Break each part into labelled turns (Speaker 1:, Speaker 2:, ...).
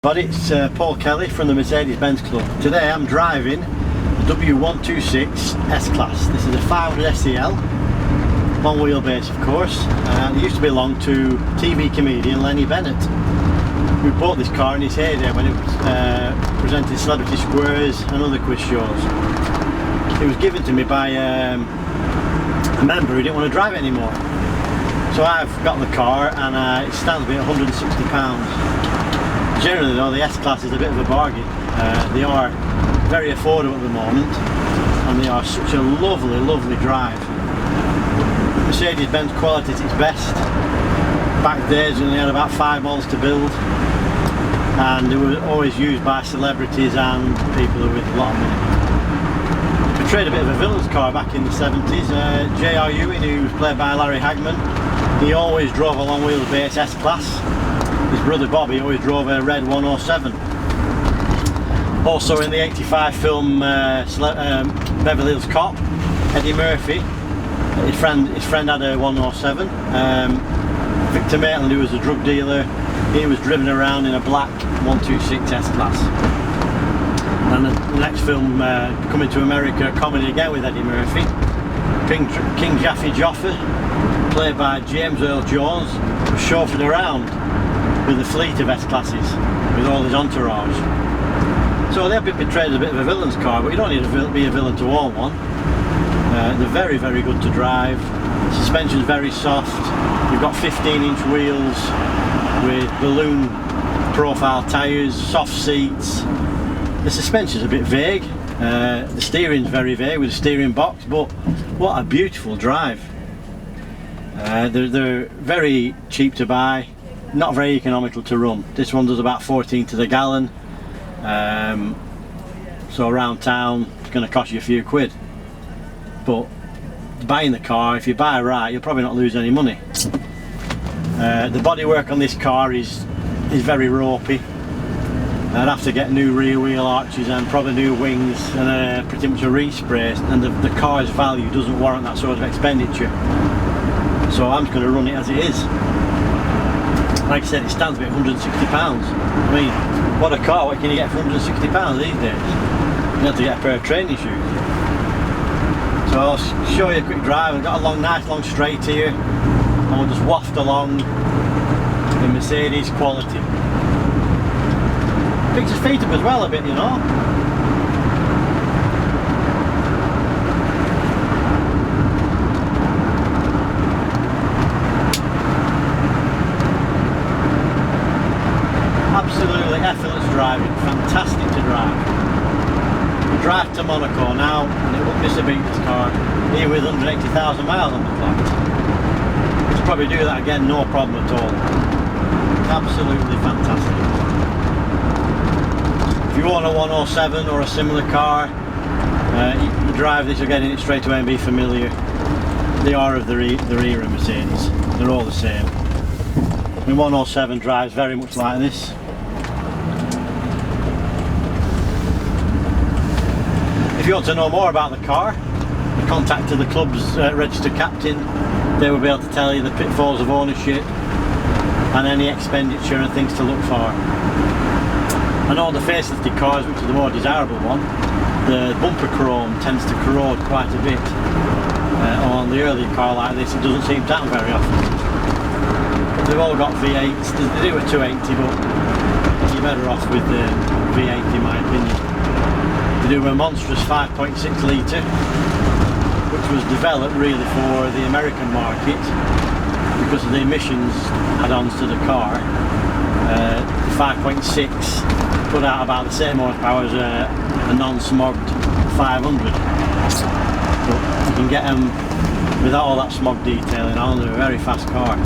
Speaker 1: But it's Paul Kelly from the Mercedes-Benz Club. Today I'm driving the w126 S-Class. This is a 500 SEL, long wheelbase of course, and it used to belong to TV comedian Lenny Bennett, who bought this car in his heyday when it was presenting Celebrity Squares and other quiz shows. It was given to me by a member who didn't want to drive it anymore. So I've got the car and it stands me at £160. Generally though, the S-Class is a bit of a bargain. They are very affordable at the moment and they are such a lovely, lovely drive. Mercedes-Benz quality at its best. Back days when they had about 5 models to build, and they were always used by celebrities and people with a lot of money. Portrayed a bit of a villain's car back in the 70s. J.R. Ewing, who was played by Larry Hagman, he always drove a long wheelbase S-Class. His brother Bobby always drove a red 107. Also in the '85 film Beverly Hills Cop, Eddie Murphy, his friend had a 107. Victor Maitland, who was a drug dealer, he was driven around in a black 126 S-Class. And the next film, Coming to America, comedy again with Eddie Murphy. King Jaffe Joffer, played by James Earl Jones, was chauffeured around with a fleet of S-Classes, with all his entourage. So they've been portrayed as a bit of a villain's car, but you don't need to be a villain to own one. They're very, very good to drive. Suspension's very soft. You've got 15-inch wheels with balloon profile tyres, soft seats. The suspension's a bit vague. The steering's very vague with a steering box, but what a beautiful drive. They're very cheap to buy. Not very economical to run. This one does about 14 to the gallon, so around town it's going to cost you a few quid. But buying the car, if you buy right, you'll probably not lose any money. The bodywork on this car is very ropey. I'd have to get new rear wheel arches and probably new wings and pretty much a respray, and the car's value doesn't warrant that sort of expenditure. So I'm just going to run it as it is. Like I said, it stands me at £160. I mean, what a car, what can you get for £160 these days? You have to get a pair of training shoes. So I'll show you a quick drive. I've got a nice long straight here, and we'll just waft along in Mercedes quality. Picks his feet up as well a bit, you know. Absolutely effortless driving, fantastic to drive. We drive to Monaco now and it wouldn't miss a beat, this car, here with 180,000 miles on the clock. We could probably do that again, no problem at all. Absolutely fantastic. If you want a 107 or a similar car, you drive this, you'll get in it straight away and be familiar. They are of their era Mercedes, they're all the same. The 107 drives very much like this. If you want to know more about the car, contact the club's registered captain. They will be able to tell you the pitfalls of ownership and any expenditure and things to look for. And all the facelifted cars, which is the more desirable one, the bumper chrome tends to corrode quite a bit. On the earlier car like this, it doesn't seem to happen very often. They've all got V8s. They do a 280, but you're better off with the V8 in my opinion. They do a monstrous 5.6 litre, which was developed really for the American market because of the emissions add-ons to the car. The 5.6 put out about the same horsepower as a non-smogged 500. But you can get them without all that smog detailing on. They're a very fast car.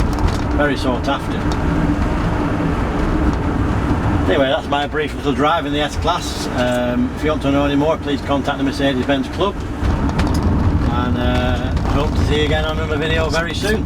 Speaker 1: Very sought after. Anyway, that's my brief little drive in the S-Class. If you want to know any more, please contact the Mercedes-Benz Club. And I hope to see you again on another video very soon.